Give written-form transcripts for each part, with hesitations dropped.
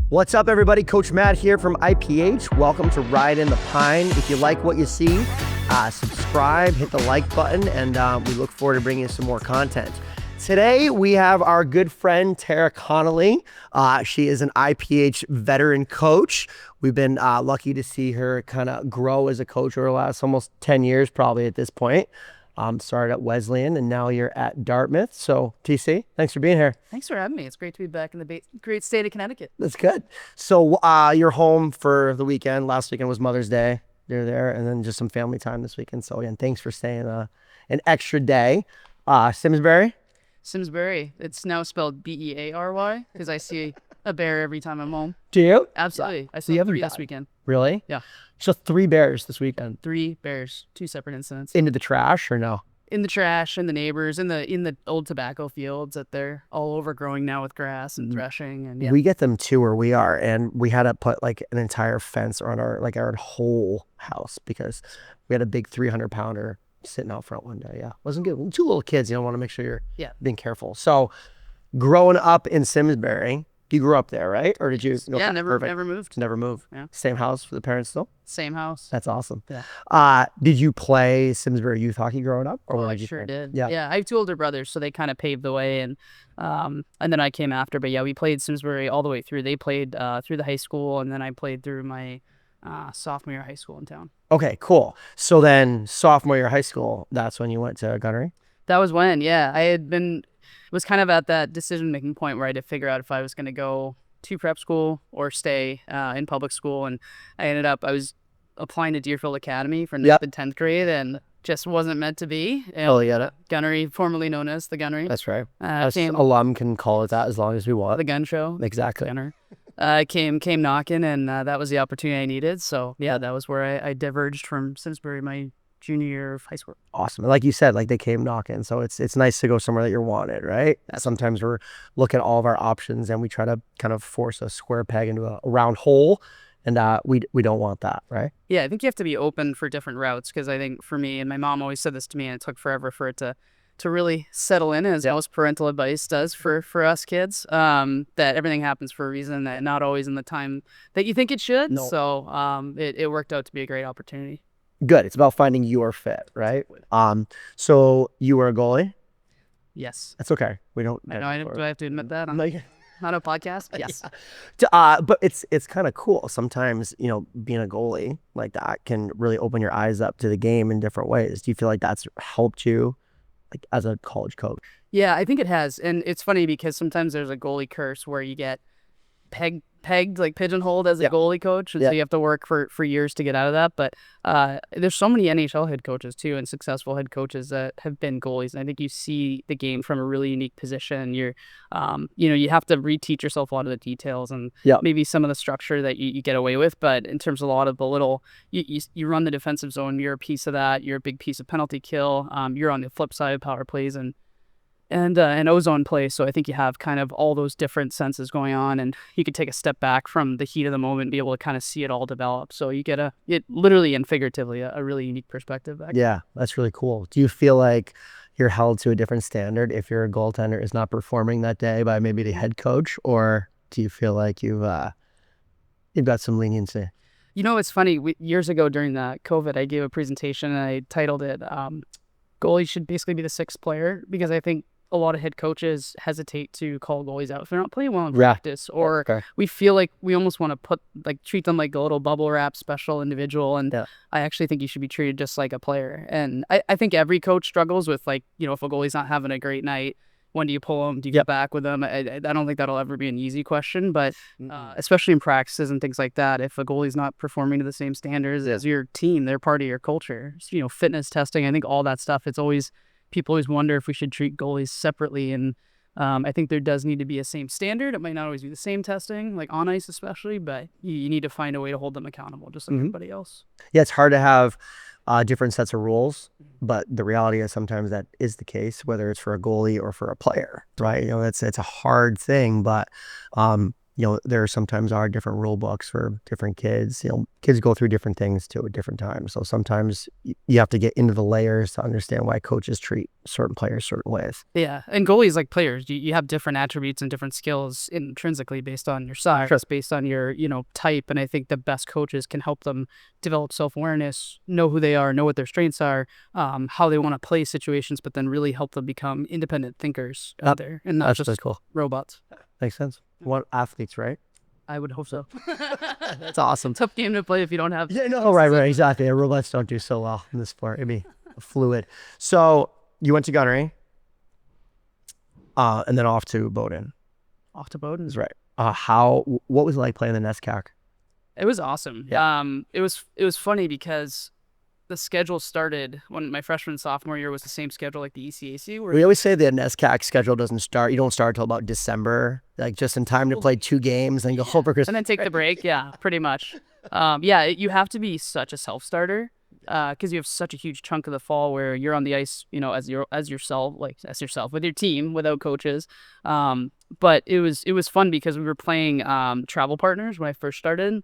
What's up, everybody? Coach Matt here from IPH. Welcome to Ride in the Pine. If you like what you see, subscribe, hit the like button, and we look forward to bringing you some more content. Today, we have our good friend, Tara Connolly. She is an IPH veteran coach. We've been lucky to see her kind of grow as a coach over the last almost 10 years, probably at this point. Started at Wesleyan, and now you're at Dartmouth. So, TC, thanks for being here. Thanks for having me. It's great to be back in the great state of Connecticut. That's good. So, you're home for the weekend. Last weekend was Mother's Day. You're there, and then just some family time this weekend. So, again, thanks for staying an extra day. Simsbury? Simsbury. It's now spelled Beary because I see a bear every time I'm home. Do you? Absolutely. Yeah. I saw 3 this weekend. Really? Yeah. So 3 bears this weekend. 3 bears, 2 separate incidents. Into the trash or no? In the trash, in the neighbors, in the old tobacco fields that they're all overgrowing now with grass and threshing. And yeah. We get them too where we are, and we had to put like an entire fence around our whole house because we had a big 300-pounder sitting out front one day. Yeah, wasn't good. 2 little kids, you want to make sure you're being careful. So, growing up in Simsbury, you grew up there, right? Or did you? Yeah, never moved. Never moved. Yeah. Same house for the parents still? Same house. That's awesome. Yeah. Did you play Simsbury youth hockey growing up? Or I sure did. Yeah. I have 2 older brothers, so they kind of paved the way, and then I came after. But yeah, we played Simsbury all the way through. They played through the high school, and then I played through my sophomore year of high school in town. Okay, cool. So then sophomore year of high school, that's when you went to Gunnery? That was when, yeah. Was kind of at that decision-making point where I had to figure out if I was going to go to prep school or stay in public school. And I was applying to Deerfield Academy for 9th and 10th grade and just wasn't meant to be. Gunnery, formerly known as the Gunnery. That's right. Alum can call it that as long as we want. The gun show. Exactly. Gunner. Came knocking, and that was the opportunity I needed. So, yeah, that was where I diverged from Simsbury my junior year of high school. Awesome. Like you said, like they came knocking. So it's nice to go somewhere that you're wanted, right? Sometimes we're looking at all of our options and we try to kind of force a square peg into a round hole. And we don't want that, right? Yeah, I think you have to be open for different routes because I think for me, and my mom always said this to me, and it took forever for it to really settle in, as most parental advice does for us kids, that everything happens for a reason, that not always in the time that you think it should. No. So it worked out to be a great opportunity. Good. It's about finding your fit, right? So you were a goalie? Yes. That's okay. We don't. Do I have to admit that on a podcast? Yes. But it's kind of cool. Sometimes, being a goalie like that can really open your eyes up to the game in different ways. Do you feel like that's helped you like as a college coach? Yeah, I think it has. And it's funny because sometimes there's a goalie curse where you get pegged, like pigeonholed as a goalie coach, and so you have to work for years to get out of that. But there's so many NHL head coaches too, and successful head coaches that have been goalies, and I think you see the game from a really unique position. You're you have to reteach yourself a lot of the details and maybe some of the structure that you get away with, but in terms of a lot of the little, you run the defensive zone, you're a piece of that, you're a big piece of penalty kill, you're on the flip side of power plays and ozone play. So I think you have kind of all those different senses going on, and you can take a step back from the heat of the moment and be able to kind of see it all develop. So you get literally and figuratively a really unique perspective back. Yeah, that's really cool. Do you feel like you're held to a different standard if your goaltender is not performing that day by maybe the head coach, or do you feel like you've got some leniency? It's funny. Years ago during the COVID, I gave a presentation and I titled it "Goalie should basically be the 6th player," because I think a lot of head coaches hesitate to call goalies out if they're not playing well in practice, or we feel like we almost want to treat them like a little bubble wrap special individual. And I actually think you should be treated just like a player. And I think every coach struggles with if a goalie's not having a great night, when do you pull them? Do you get back with them? I don't think that'll ever be an easy question, but especially in practices and things like that, if a goalie's not performing to the same standards as your team, they're part of your culture. So, fitness testing, I think all that stuff, people always wonder if we should treat goalies separately. And I think there does need to be a same standard. It might not always be the same testing, like on ice especially, but you need to find a way to hold them accountable just like everybody else. Yeah, it's hard to have different sets of rules, but the reality is sometimes that is the case, whether it's for a goalie or for a player, right? It's a hard thing, but there sometimes are different rule books for different kids. Kids go through different things too at different times. So sometimes you have to get into the layers to understand why coaches treat certain players certain ways. Yeah, and goalies, like players, you have different attributes and different skills intrinsically based on your size, based on your type. And I think the best coaches can help them develop self-awareness, know who they are, know what their strengths are, how they want to play situations, but then really help them become independent thinkers out there and not just cool. robots. Makes sense. What athletes, right? I would hope so. That's awesome. Tough game to play if you don't have. Yeah, no, right, exactly. Robots don't do so well in this sport. It'd be fluid. So you went to Gunnery, and then off to Bowdoin. Off to Bowdoin. That's right. What was it like playing the NESCAC? It was awesome. Yeah. It was funny because the schedule started when my freshman and sophomore year was the same schedule like the ECAC. We always say the NESCAC schedule doesn't start. You don't start until about December, like just in time to play 2 games and go home for Christmas. And then take the break. Yeah, pretty much. You have to be such a self-starter because you have such a huge chunk of the fall where you're on the ice, as yourself with your team without coaches. But it was fun because we were playing travel partners when I first started.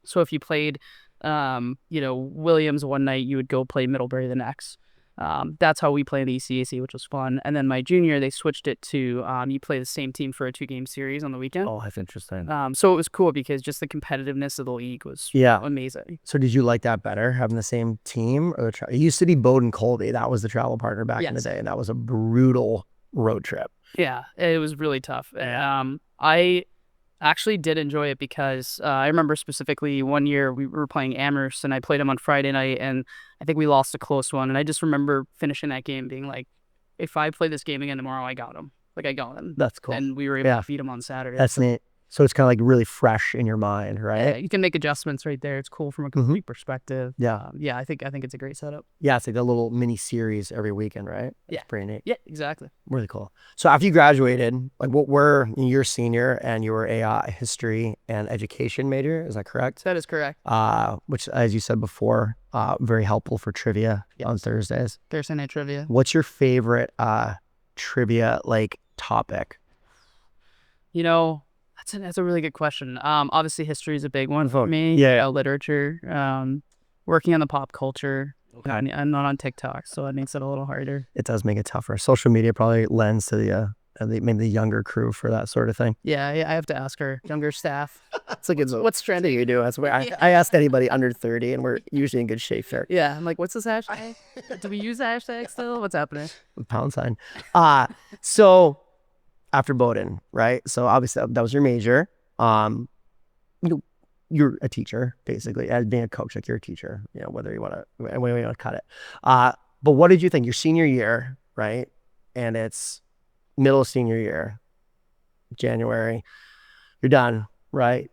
So if you played Williams one night, you would go play Middlebury the next. That's how we play in the ECAC, which was fun. And then my junior, they switched it to you play the same team for a 2-game series on the weekend. Oh, that's interesting. So it was cool because just the competitiveness of the league was amazing. So did you like that better, having the same team? Or it used to be Bowdoin Colby. That was the travel partner back in the day, and that was a brutal road trip. Yeah, it was really tough. I actually did enjoy it because I remember specifically one year we were playing Amherst and I played them on Friday night and I think we lost a close one. And I just remember finishing that game being like, if I play this game again tomorrow, I got them. Like I got them. That's cool. And we were able to beat them on Saturday. That's neat. So it's kind of like really fresh in your mind, right? Yeah, you can make adjustments right there. It's cool from a complete perspective. Yeah. I think it's a great setup. Yeah, it's like a little mini series every weekend, right? Yeah. It's pretty neat. Yeah, exactly. Really cool. So after you graduated, like you're senior and you were a history and education major, is that correct? That is correct. Which, as you said before, very helpful for trivia on Thursdays. Thursday night trivia. What's your favorite trivia topic? That's a really good question. Obviously history is a big one for me. Yeah. Literature, working on the pop culture. Okay. I'm not on TikTok, so it makes it a little harder. It does make it tougher. Social media probably lends to maybe the younger crew for that sort of thing. Yeah, I have to ask our younger staff. It's like, what's trending you do? That's where I asked anybody under 30 and we're usually in good shape there. Yeah, I'm like, what's this hashtag? Do we use the hashtag still? What's happening? Pound sign. So after Bowdoin, right? So obviously that was your major. You're a teacher, basically, as being a coach, like you're a teacher, whether you want to cut it. But what did you think? Your senior year, right? And it's middle of senior year, January, you're done, right?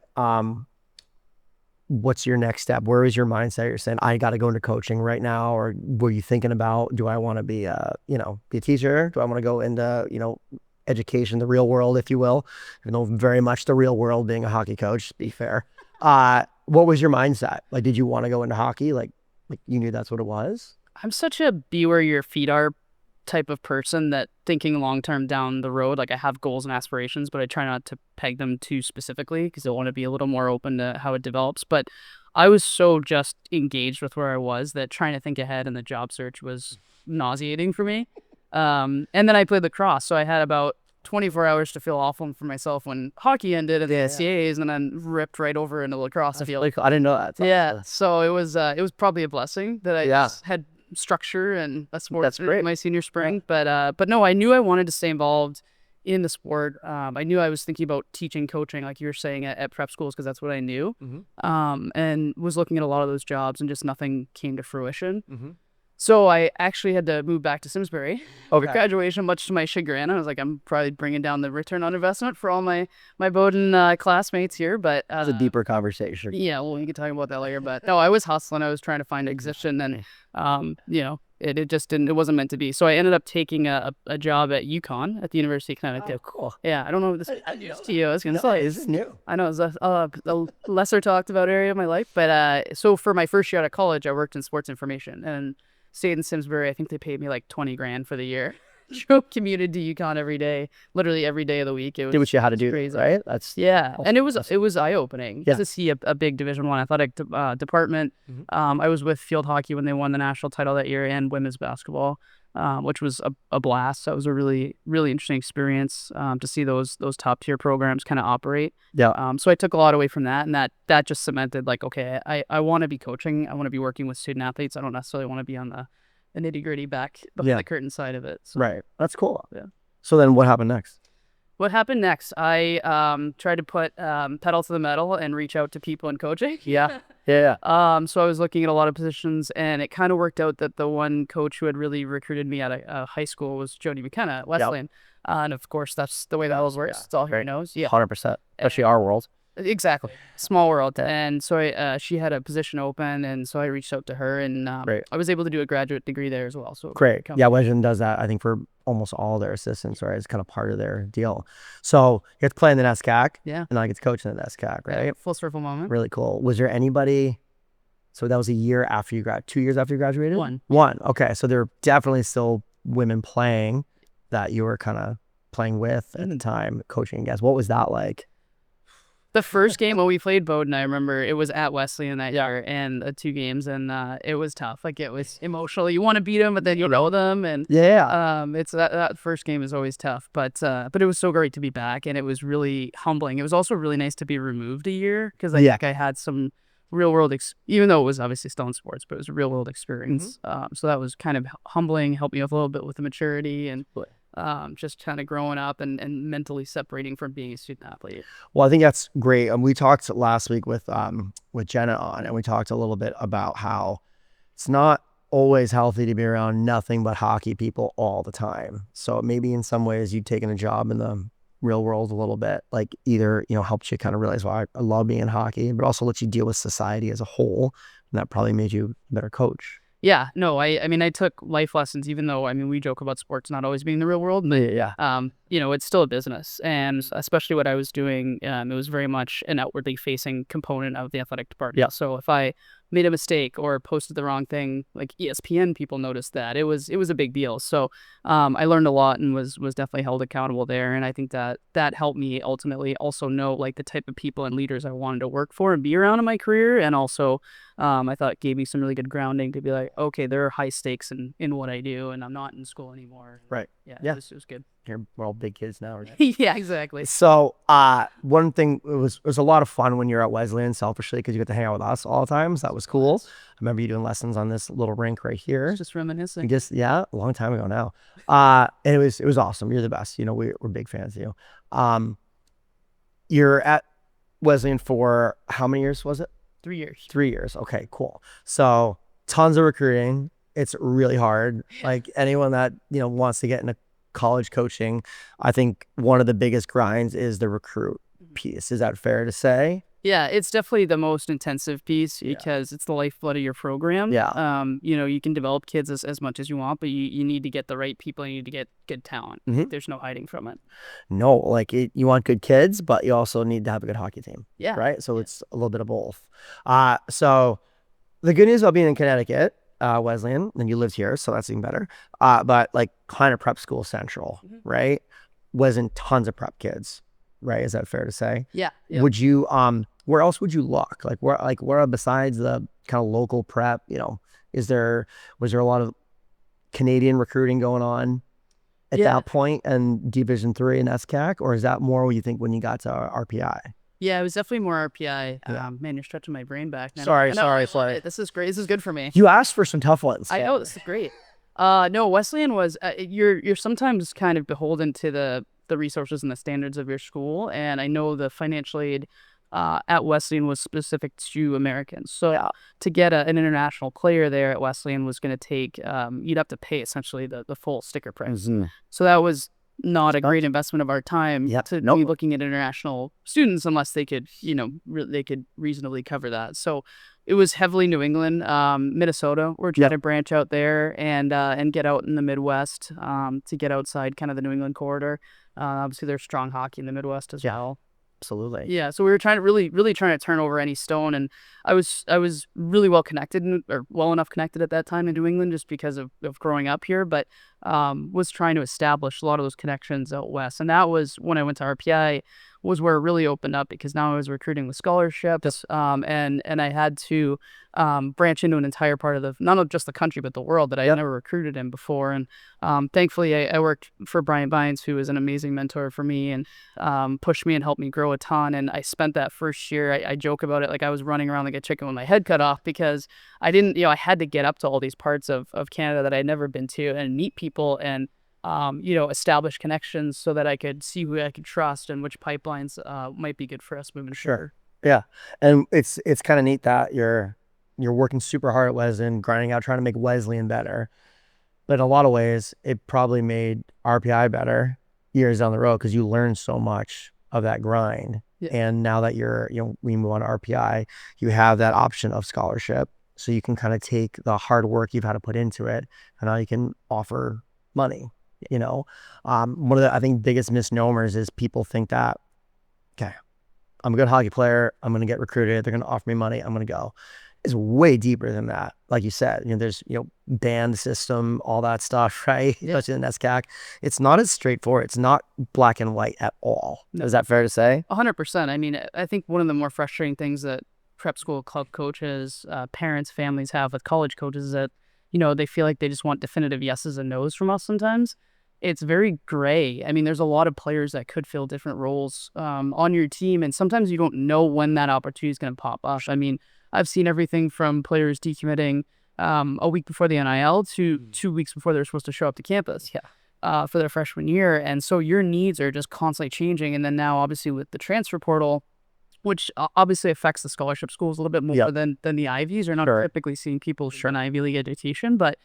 What's your next step? Where is your mindset? You're saying, I got to go into coaching right now, or were you thinking about, do I want to be a teacher? Do I want to go into, education, the real world, if you will, even though very much the real world being a hockey coach, to be fair. What was your mindset? Like, did you want to go into hockey? Like you knew that's what it was? I'm such a be where your feet are type of person that thinking long-term down the road, like I have goals and aspirations, but I try not to peg them too specifically because I want to be a little more open to how it develops. But I was so just engaged with where I was that trying to think ahead in the job search was nauseating for me. And then I played lacrosse, so I had about 24 hours to feel awful for myself when hockey ended at the NCAAs, and then ripped right over into lacrosse field. I didn't know that. Yeah, so it was probably a blessing that I just had structure and a sport in my senior spring. But no, I knew I wanted to stay involved in the sport. I knew I was thinking about teaching, coaching, like you were saying, at prep schools, because that's what I knew. And was looking at a lot of those jobs, and just nothing came to fruition. So I actually had to move back to Simsbury for graduation, much to my chagrin. I was like, I'm probably bringing down the return on investment for all my Bowdoin classmates here. But it's a deeper conversation. Yeah, well, we can talk about that later. But no, I was hustling. I was trying to find a position, and it just didn't. It wasn't meant to be. So I ended up taking a job at UConn at the University of Connecticut. Oh, cool. Yeah, I don't know if this is to you. I was gonna say this is new. I know it's a lesser talked about area of my life, but so for my first year out of college, I worked in sports information and stayed in Simsbury. I think they paid me like $20,000 for the year. commuted to Yukon every day, literally every day of the week. It was Did what you had to do, crazy. right? That's Yeah, and it was awesome. eye opening Yeah. to see a big Division One athletic department. I was with field hockey when they won the national title that year, and women's basketball, which was a blast. That was a really interesting experience to see those top tier programs kind of operate. Yeah. So I took a lot away from that, and that just cemented like, okay, I want to be coaching. I want to be working with student athletes. I don't necessarily want to be on the nitty gritty back behind the curtain side of it. So, Right. That's cool. Yeah. So then what happened next? What happened next? I tried to put pedal to the metal and reach out to people in coaching. Yeah. So I was looking at a lot of positions, and it kind of worked out that the one coach who had really recruited me at a high school was Jody McKenna at Wesleyan. And of course, that's the way that always works. It's all he knows. Yeah. 100%. Especially our world. Exactly. Small world. And so she had a position open, and so I reached out to her, and I was able to do a graduate degree there as well. So great. Yeah, Wesleyan does that, I think, for almost all their assistants, right? It's kind of part of their deal. So you get to play in the NESCAC. Yeah. And I get to coach in the NESCAC, right? Yeah, full circle moment. Really cool. Was there anybody, so that was a year after you 2 years after you graduated? One. Okay. So there were definitely still women playing that you were kind of playing with at the time, coaching against. What was that like? The first game when we played Bowdoin, I remember it was at Wesleyan that year, and 2 games, and it was tough. Like, it was emotional. You want to beat them, but then you know them, and it's that first game is always tough. But it was so great to be back, and it was really humbling. It was also really nice to be removed a year, because I think I had some real world, even though it was obviously still in sports, but it was a real world experience. So that was kind of humbling, helped me a little bit with the maturity and just kind of growing up and mentally separating from being a student athlete. Well, I think that's great. We talked last week with Jenna on, and we talked a little bit about how it's not always healthy to be around nothing but hockey people all the time. So maybe in some ways you've taken a job in the real world a little bit, like either, helped you kind of realize, well, I love being in hockey, but also lets you deal with society as a whole. And that probably made you a better coach. Yeah, no, I mean, I took life lessons, even though, I mean, we joke about sports not always being the real world. It's still a business. And especially what I was doing, it was very much an outwardly facing component of the athletic department. Yeah. So if I made a mistake or posted the wrong thing, like ESPN people noticed that. It was a big deal. So I learned a lot and was definitely held accountable there. And I think that helped me ultimately also know like the type of people and leaders I wanted to work for and be around in my career. And also I thought it gave me some really good grounding to be like, okay, there are high stakes in what I do, and I'm not in school anymore. Right. Yeah. It was good. We're all big kids now, right? Yeah, exactly. So one thing, it was a lot of fun when you're at Wesleyan, selfishly, because you get to hang out with us all the time. So that was cool. I remember you doing lessons on this little rink right here. Just reminiscing. A long time ago now. And it was awesome. You're the best. We're big fans of you. You're at Wesleyan for how many years was it? 3 years. 3 years. Okay, cool. So tons of recruiting. It's really hard. Like anyone that, wants to get into college coaching, I think one of the biggest grinds is the recruit piece. Is that fair to say? Yeah, it's definitely the most intensive piece because it's the lifeblood of your program. Yeah. You can develop kids as much as you want, but you need to get the right people. You need to get good talent. There's no hiding from it. No, like you want good kids, but you also need to have a good hockey team. Yeah. Right? So it's a little bit of both. So the good news about being in Connecticut, Wesleyan, and you lived here, so that's even better. But like kind of prep school central, right? Was in tons of prep kids, right? Is that fair to say? Yeah. Would you where else would you look? Where besides the kind of local prep, was there a lot of Canadian recruiting going on at that point and Division 3 and SCAC, or is that more what you think when you got to RPI? Yeah, it was definitely more RPI. Man, you're stretching my brain back now. Sorry. This is great. This is good for me. You asked for some tough ones. I know, this is great. No, Wesleyan was, you're sometimes kind of beholden to the resources and the standards of your school. And I know the financial aid at Wesleyan was specific to Americans. So to get an international player there at Wesleyan was going to take, you'd have to pay essentially the full sticker price. So that was not a great investment of our time to be looking at international students unless they could, they could reasonably cover that. So it was heavily New England, Minnesota. We're trying to branch out there and get out in the Midwest to get outside kind of the New England corridor. Obviously, there's strong hockey in the Midwest as well. Absolutely. Yeah, so we were trying to really trying to turn over any stone, and I was really well connected or well enough connected at that time in New England just because of growing up here, but was trying to establish a lot of those connections out west, and that was when I went to RPI was where it really opened up because now I was recruiting with scholarships, and I had to branch into an entire part of not just the country but the world that I had never recruited in before, and thankfully I worked for Brian Bynes, who was an amazing mentor for me and pushed me and helped me grow a ton. And I spent that first year, I joke about it like I was running around like a chicken with my head cut off because I didn't, I had to get up to all these parts of Canada that I'd never been to and meet people and, establish connections so that I could see who I could trust and which pipelines might be good for us moving forward. Yeah. And it's kind of neat that you're working super hard at Wesleyan, grinding out, trying to make Wesleyan better. But in a lot of ways, it probably made RPI better years down the road because you learned so much of that grind. Yeah. And now that we move on to RPI, you have that option of scholarship. So you can kind of take the hard work you've had to put into it, and now you can offer money. One of the, I think, biggest misnomers is people think that, okay, I'm a good hockey player, I'm going to get recruited, they're going to offer me money, I'm going to go. It's way deeper than that. Like you said, there's, band system, all that stuff, right? Yeah. Especially in NSCAC. It's not as straightforward. It's not black and white at all. No. Is that fair to say? 100%. I mean, I think one of the more frustrating things that prep school club coaches, parents, families have with college coaches is that, they feel like they just want definitive yeses and nos from us sometimes. It's very gray. I mean, there's a lot of players that could fill different roles on your team, and sometimes you don't know when that opportunity is going to pop up. I mean, I've seen everything from players decommitting a week before the NIL to 2 weeks before they're supposed to show up to campus for their freshman year. And so your needs are just constantly changing. And then now, obviously, with the transfer portal, which obviously affects the scholarship schools a little bit more than the Ivies. You're not typically seeing people show an Ivy League education, but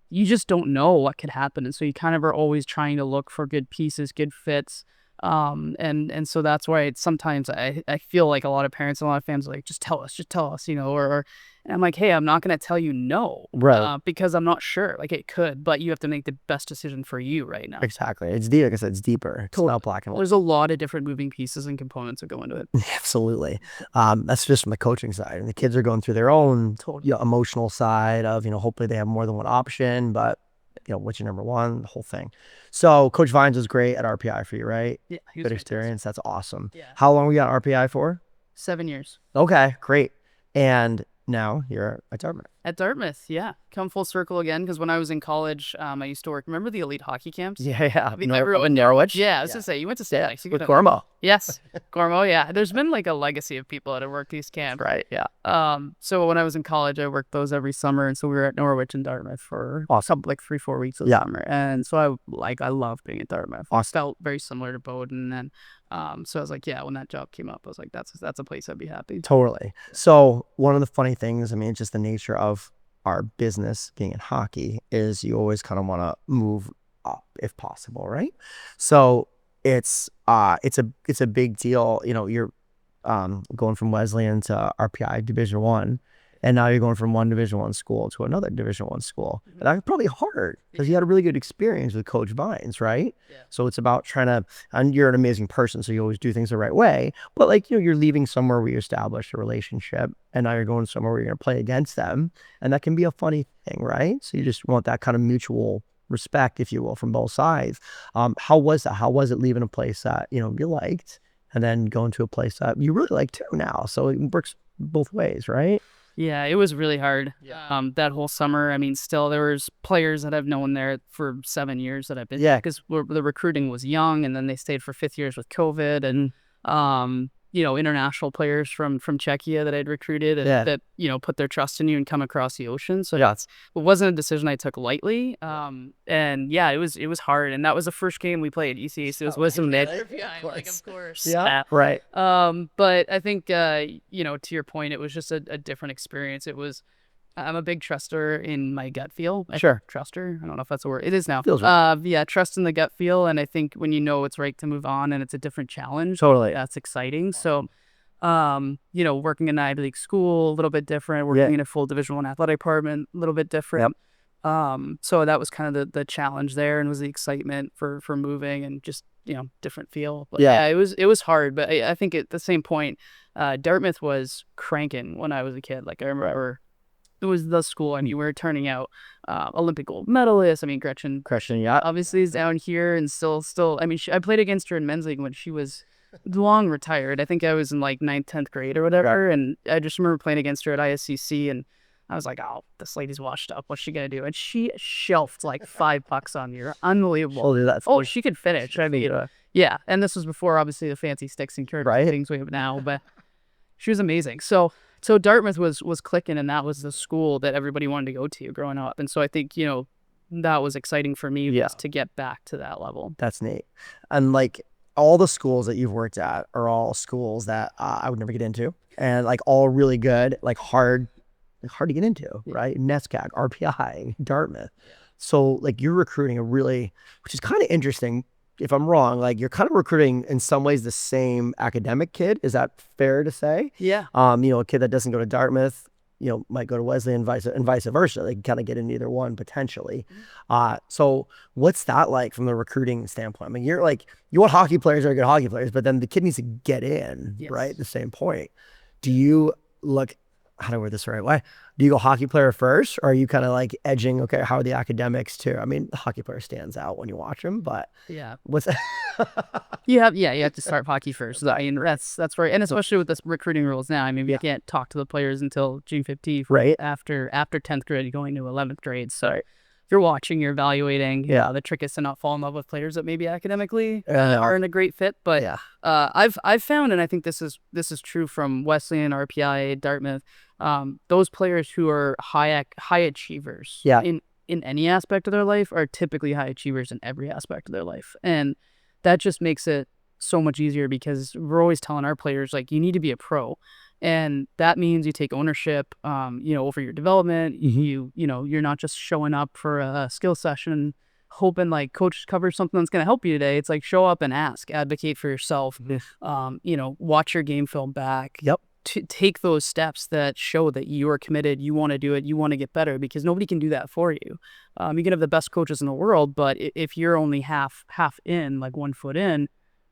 you just don't know what could happen. And so you kind of are always trying to look for good pieces, good fits. And so that's why sometimes I feel like a lot of parents and a lot of fans are like, just tell us, and I'm like, hey, I'm not going to tell you no, right? Because I'm not sure. Like it could, but you have to make the best decision for you right now. Exactly. It's deep. Like I said, it's deeper. It's not black and white. There's a lot of different moving pieces and components that go into it. Absolutely. That's just from the coaching side. And the kids are going through their own emotional side of, hopefully they have more than one option, but what's your number one, the whole thing. So Coach Vines was great at RPI for you, right? Yeah. Good experience. That's awesome. Yeah. How long were you at RPI for? 7 years. Okay, great. And now you're at Dartmouth. At Dartmouth, yeah. Come full circle again, because when I was in college, I used to work. Remember the elite hockey camps? Yeah. In Norwich? Yeah, I was going to say, you went to State Lakes. With Gormo. Yes, Gormo, yeah. There's been like a legacy of people that have worked these camps. Right, yeah. So when I was in college, I worked those every summer, and so we were at Norwich and Dartmouth for like 3-4 weeks of the summer. And so I loved being at Dartmouth. Awesome. Felt very similar to Bowdoin, and so I was like, when that job came up, I was like, that's a place I'd be happy. Totally. So one of the funny things, I mean, just the nature of our business being in hockey is you always kind of want to move up if possible, right? So it's a big deal. You're going from Wesleyan to RPI Division I, and now you're going from one Division I school to another Division I school. And that's probably hard because you had a really good experience with Coach Vines, right? Yeah. So it's about and you're an amazing person, so you always do things the right way. But you're leaving somewhere where you established a relationship, and now you're going somewhere where you're going to play against them, and that can be a funny thing, right? So you just want that kind of mutual respect, if you will, from both sides. How was that? How was it leaving a place that you liked, and then going to a place that you really like too now? So it works both ways, right? Yeah, it was really hard. Yeah. That whole summer. I mean, still there was players that I've known there for 7 years that I've been. Yeah, because the recruiting was young, and then they stayed for 5 years with COVID, and international players from Czechia that I'd recruited and that put their trust in you and come across the ocean. So it wasn't a decision I took lightly. And yeah, it was hard. And that was the first game we played. ECAC it was Wisdom Mid. Of course. Yeah. Right. But I think to your point, it was just a different experience. I'm a big truster in my gut feel. Truster. I don't know if that's a word. It is now. Feels right. Yeah, trust in the gut feel. And I think when you know it's right to move on and it's a different challenge, totally, that's exciting. So, working in an Ivy League school, a little bit different. Working in a full Division I athletic department, a little bit different. So that was kind of the challenge there, and was the excitement for moving and just different feel. But Yeah. it was hard. But I think at the same point, Dartmouth was cranking when I was a kid. Like I remember it was the school. I mean, we were turning out Olympic gold medalists. I mean, Gretchen Yeah. obviously is down here and still. I mean, I played against her in men's league when she was long retired. I think I was in like 9th, 10th grade or whatever. And I just remember playing against her at ISCC, and I was like, oh, this lady's washed up. What's she going to do? And she shelved like $5 on you. Unbelievable. Oh, she could finish. I mean, yeah. And this was before, obviously, the fancy sticks and carrots things we have now. But she was amazing. So Dartmouth was clicking, and that was the school that everybody wanted to go to growing up. And so I think, that was exciting for me to get back to that level. That's neat. And like all the schools that you've worked at are all schools that I would never get into, and like all really good, like hard to get into, right? NESCAC, RPI, Dartmouth. So like you're recruiting which is kind of interesting. If I'm wrong, like you're kind of recruiting in some ways the same academic kid. Is that fair to say? Yeah. A kid that doesn't go to Dartmouth, might go to Wesley and vice versa. They can kind of get in either one potentially. So what's that like from the recruiting standpoint? I mean, you want hockey players are good hockey players, but then the kid needs to get in, right? At the same point. Do you look, how do I word this the right way? Do you go hockey player first, or are you kind of like edging, okay, how are the academics too? I mean, the hockey player stands out when you watch him, but what's that? You have to start hockey first. I mean, that's right. And especially with this recruiting rules now, I mean, we can't talk to the players until June 15th, right? After 10th grade, going to 11th grade. So if you're watching, you're evaluating. The trick is to not fall in love with players that maybe academically aren't a great fit. But I've found, and I think this is true from Wesleyan, RPI, Dartmouth, those players who are high achievers in any aspect of their life are typically high achievers in every aspect of their life. And that just makes it so much easier, because we're always telling our players, like, you need to be a pro. And that means you take ownership, over your development. You're not just showing up for a skill session, hoping like coach covers something that's going to help you today. It's like, show up and ask, advocate for yourself, watch your game film back. To take those steps that show that you are committed, you want to do it, you want to get better, because nobody can do that for you. You can have the best coaches in the world, but if you're only half in, like 1 foot in,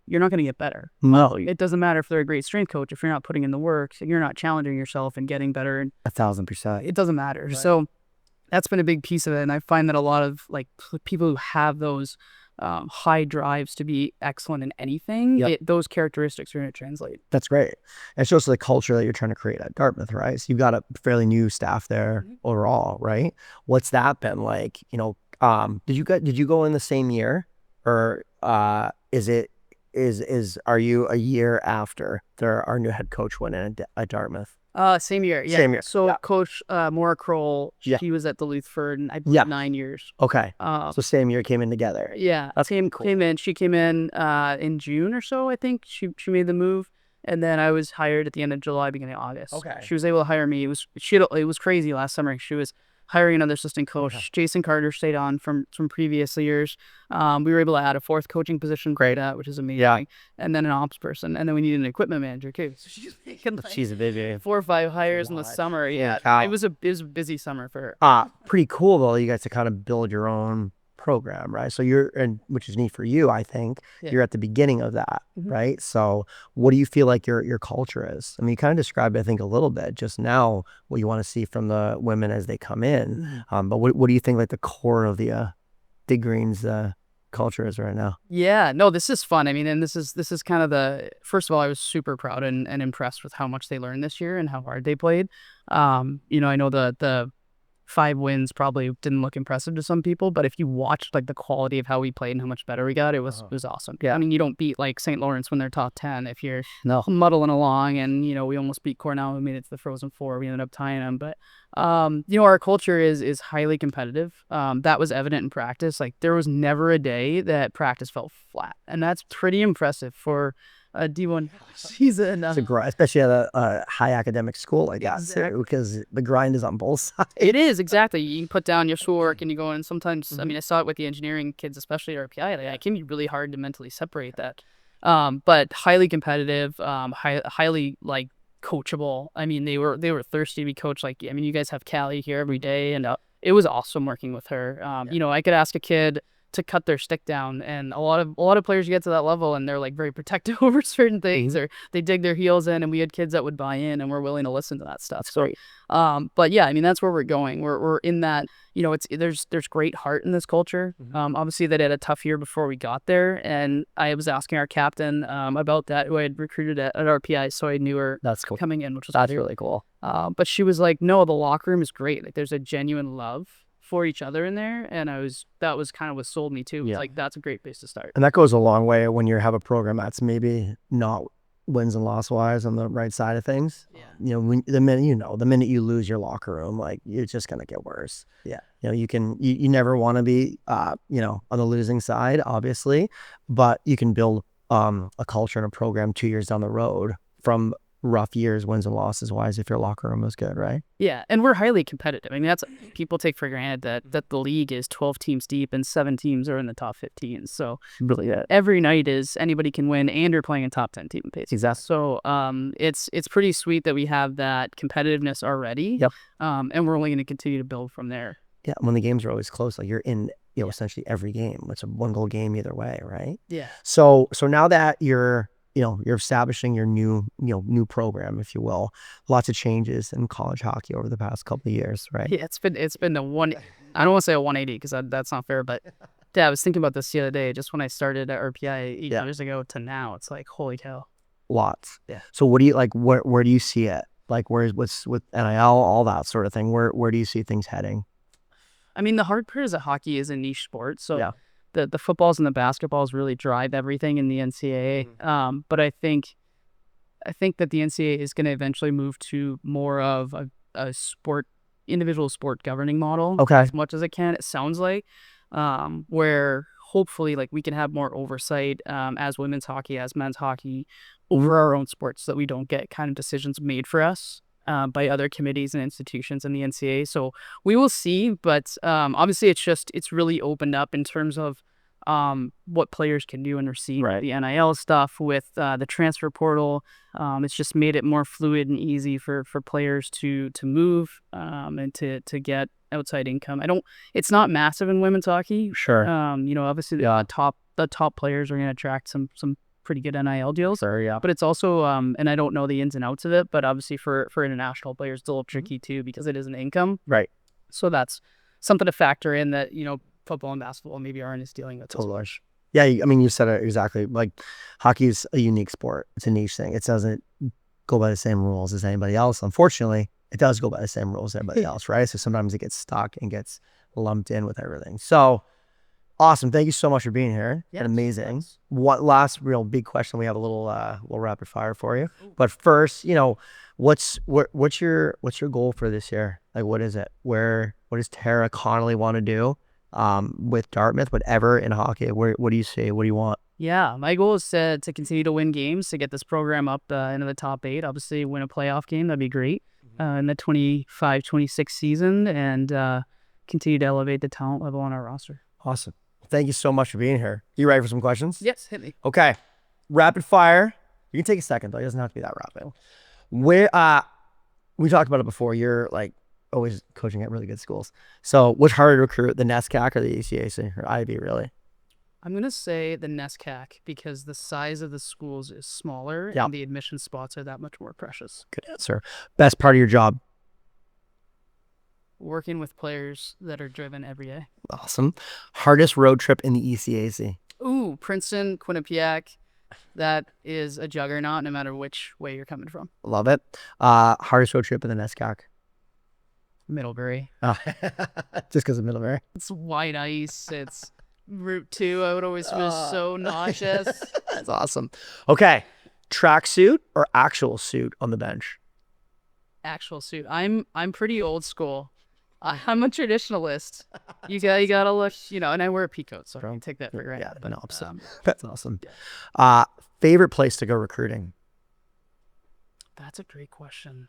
you're not going to get better. No. It doesn't matter if they're a great strength coach. If you're not putting in the work, you're not challenging yourself and getting better. 1,000%. It doesn't matter. Right. So that's been a big piece of it. And I find that a lot of like people who have those high drives to be excellent in anything, those characteristics are going to translate. That's great. It shows the culture that you're trying to create at Dartmouth, right? So you've got a fairly new staff there overall, right? What's that been like? Did you go in the same year, or are you a year after our new head coach went in at Dartmouth? Same year. Yeah. Same year. So Coach Maura Kroll, she was at Duluth for I believe 9 years. Okay. So same year came in together. Yeah. That's cool. She came in June or so, I think. She made the move. And then I was hired at the end of July, beginning of August. Okay. She was able to hire me. It was crazy last summer. She was hiring another assistant coach. Okay. Jason Carter stayed on from previous years. We were able to add a 4th coaching position, which is amazing. Yeah. And then an ops person. And then we needed an equipment manager too. So she's making she's a baby. 4 or 5 hires in the summer. Yeah. It was a busy summer for her. Pretty cool though, you guys to kind of build your own program, right? So which is neat for you, I think. You're at the beginning of that, right? So what do you feel like your culture is? I mean, you kind of described, I think, a little bit just now what you want to see from the women as they come in. But what do you think like the core of the Dig Green's culture is right now? Yeah, no, this is fun. I mean, and this is kind of first of all, I was super proud and impressed with how much they learned this year and how hard they played. I know the 5 wins probably didn't look impressive to some people, but if you watched like the quality of how we played and how much better we got, it was awesome. Yeah, I mean, you don't beat like St. Lawrence when they're top 10 if you're muddling along, and we almost beat Cornell. We made it to the Frozen Four. We ended up tying them, but our culture is highly competitive. That was evident in practice. Like there was never a day that practice felt flat, and that's pretty impressive for a D1 season. It's a grind, especially at a high academic school like that, because the grind is on both sides. It is, exactly. You can put down your schoolwork and you go in. Sometimes, I mean, I saw it with the engineering kids, especially at RPI. Like, it can be really hard to mentally separate that. But highly competitive, highly like coachable. I mean, they were thirsty to be coached. Like, I mean, you guys have Callie here every day, and it was awesome working with her. You know, I could ask a kid to cut their stick down, and a lot of players get to that level and they're like very protective over certain things, or they dig their heels in, and we had kids that would buy in and were willing to listen to that stuff. So but yeah, I mean, that's where we're going. We're in that, you know, there's great heart in this culture. Obviously they had a tough year before we got there, and I was asking our captain about that, who I had recruited at RPI, so I knew her coming in, which was really cool. but she was like, no, the locker room is great. Like, there's a genuine love for each other in there, and that was kind of what sold me too. It's like, that's a great place to start. And that goes a long way when you have a program that's maybe not wins and loss wise on the right side of things. You know, the minute you lose your locker room, like, it's just gonna get worse. You know, you never want to be you know, on the losing side, obviously, but you can build a culture and a program 2 years down the road from rough years, wins and losses wise, if your locker room was good, right? Yeah, and we're highly competitive. I mean, that's, people take for granted that the league is 12 teams deep and 7 teams are in the top 15. So Really, every night is anybody can win, and you're playing a top 10 team pace. Exactly. So it's pretty sweet that we have that competitiveness already. And we're only going to continue to build from there. Yeah, when the games are always close, like, you're in, you know, essentially every game. It's a 1-goal game either way, right? So now that you're establishing your new program, if you will, lots of changes in college hockey over the past couple of years, right? Yeah, it's been I don't want to say a 180 because that's not fair, but yeah, I was thinking about this the other day, just when I started at RPI 8 years ago to now. It's like, holy cow. Lots. So what do you like? Where do you see it? Like, what's with NIL, all that sort of thing? Where do you see things heading? I mean, the hard part is that hockey is a niche sport, so the footballs and the basketballs really drive everything in the NCAA. But I think that the NCAA is going to eventually move to more of a individual sport governing model. As much as it can, it sounds like, where hopefully, like, we can have more oversight as women's hockey, as men's hockey, over our own sports, so that we don't get kind of decisions made for us by other committees and institutions in the NCAA. So we will see, but obviously it's really opened up in terms of what players can do and receive the NIL stuff with the transfer portal. It's just made it more fluid and easy for players to move and to get outside income. It's not massive in women's hockey. Sure. You know, obviously the top players are going to attract some pretty good NIL deals. But it's also, and I don't know the ins and outs of it, but obviously for international players, it's a little tricky too, because it is an income. So that's something to factor in that, you know, football and basketball maybe aren't as dealing with. Totally. Yeah, I mean, you said it exactly. Like, hockey is a unique sport. It's a niche thing. It doesn't go by the same rules as anybody else. Unfortunately, it does go by the same rules as everybody else, right? So sometimes it gets stuck and gets lumped in with everything. So awesome. Thank you so much for being here. And amazing. What last real big question? We have a little rapid fire for you. But first, you know, what's your goal for this year? Like, what is it? What does Tara Connolly want to do with Dartmouth, whatever in hockey? What do you see? What do you want? Yeah, my goal is to continue to win games, to get this program up into the top 8. Obviously, win a playoff game. That'd be great in the 25-26 season, and continue to elevate the talent level on our roster. Awesome. Thank you so much for being here. You ready for some questions? Yes, hit me. Okay. Rapid fire. You can take a second, though. It doesn't have to be that rapid. We talked about it before. You're like always coaching at really good schools. So what's harder to recruit, the NESCAC or the ECAC or IB, really? I'm going to say the NESCAC, because the size of the schools is smaller and the admission spots are that much more precious. Good answer. Best part of your job? Working with players that are driven every day. Awesome. Hardest road trip in the ECAC? Ooh, Princeton, Quinnipiac. That is a juggernaut no matter which way you're coming from. Love it. Hardest road trip in the NESCAC? Middlebury. Just because of Middlebury? It's white ice. It's Route 2. I would always feel so nauseous. That's awesome. Okay. Tracksuit or actual suit on the bench? Actual suit. I'm pretty old school. I'm a traditionalist. You gotta look, you know, and I wear a pea coat, so I can take that for granted. Yeah, that's awesome. Favorite place to go recruiting? That's a great question.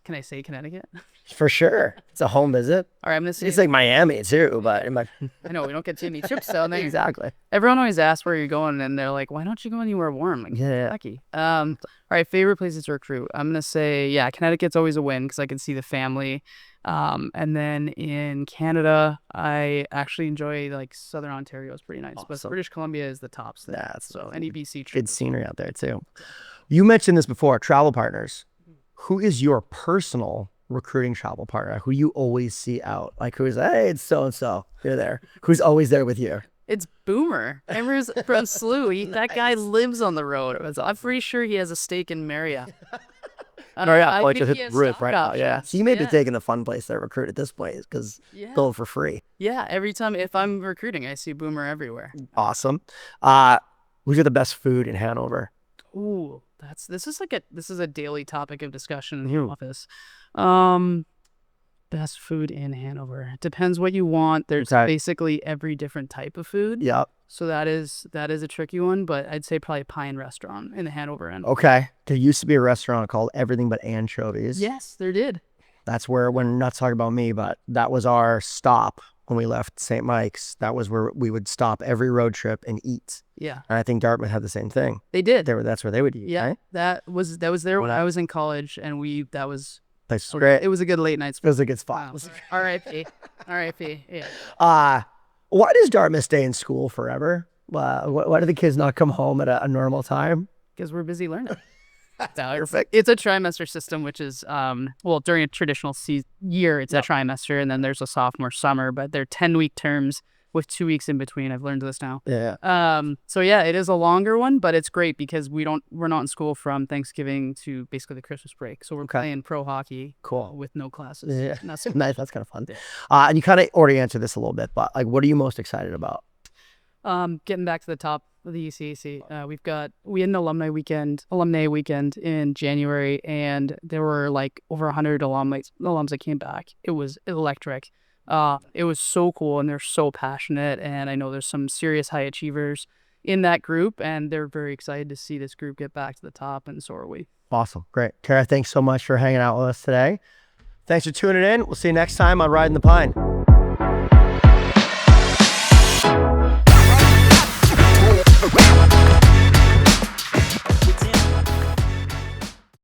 Can I say Connecticut? For sure. It's a home visit. All right, I'm gonna say. It's like Miami too, but I know we don't get too many trips down there. exactly. Everyone always asks where you're going, and they're like, "Why don't you go anywhere warm?" Like, Yeah. Kentucky. All right, favorite places to recruit. I'm gonna say, yeah, Connecticut's always a win because I can see the family. And then in Canada, I actually enjoy like Southern Ontario is pretty nice, but Awesome. British Columbia is the tops there. That's So any BC trip. good scenery out there too. You mentioned this before, travel partners. Who is your personal recruiting travel partner? Who you always see out? Like who's, hey, it's so and so. You're there. Who's always there with you? It's Boomer. Ember's from SLU. That guy lives on the road. I'm pretty sure he has a stake in Marriott. I like think just he hit has the roof stock right now. Yeah. options. So you may be Yeah. taking the fun place to recruit at this place because going for free. Yeah, every time if I'm recruiting, I see Boomer everywhere. Awesome. Who's got the best food in Hanover? Ooh, this is a daily topic of discussion in the Mhm. office. Best food in Hanover. Depends what you want. There's Okay. basically every different type of food. Yep. So that is a tricky one, but I'd say probably Pine Restaurant in the Hanover end. Okay. There used to be a restaurant called Everything But Anchovies. Yes, there did. That's where, when not talking about me, but that was our stop when we left St. Mike's. That was where we would stop every road trip and eat. Yeah, And I think Dartmouth had the same thing. they did. That's where they would eat. Yeah, Right? that was there when I was in college, and that was Place was great. it was a good late night It spot. was a good spot. Wow. R.I.P. Yeah. Why does Dartmouth stay in school forever? Why do the kids not come home at a normal time? Because we're busy learning. Perfect. It's a trimester system, which is during a traditional year, it's a trimester, and then there's a sophomore summer, but they're 10-week terms with 2 weeks in between. I've learned this now. Yeah. So yeah, it is a longer one, but it's great because we're not in school from Thanksgiving to basically the Christmas break. So we're playing pro hockey. Cool. With no classes. Yeah. And that's Nice. That's kind of fun. And you kind of already answered this a little bit, but like, what are you most excited about? Getting back to the top of the UCAC, we had an alumni weekend in January, and there were like over 100 alums that came back. It was electric. It was so cool, and they're so passionate, and I know there's some serious high achievers in that group, and they're very excited to see this group get back to the top, and so are we. Awesome. Great. Kara, thanks so much for hanging out with us today. Thanks for tuning in. We'll see you next time on Riding the Pine.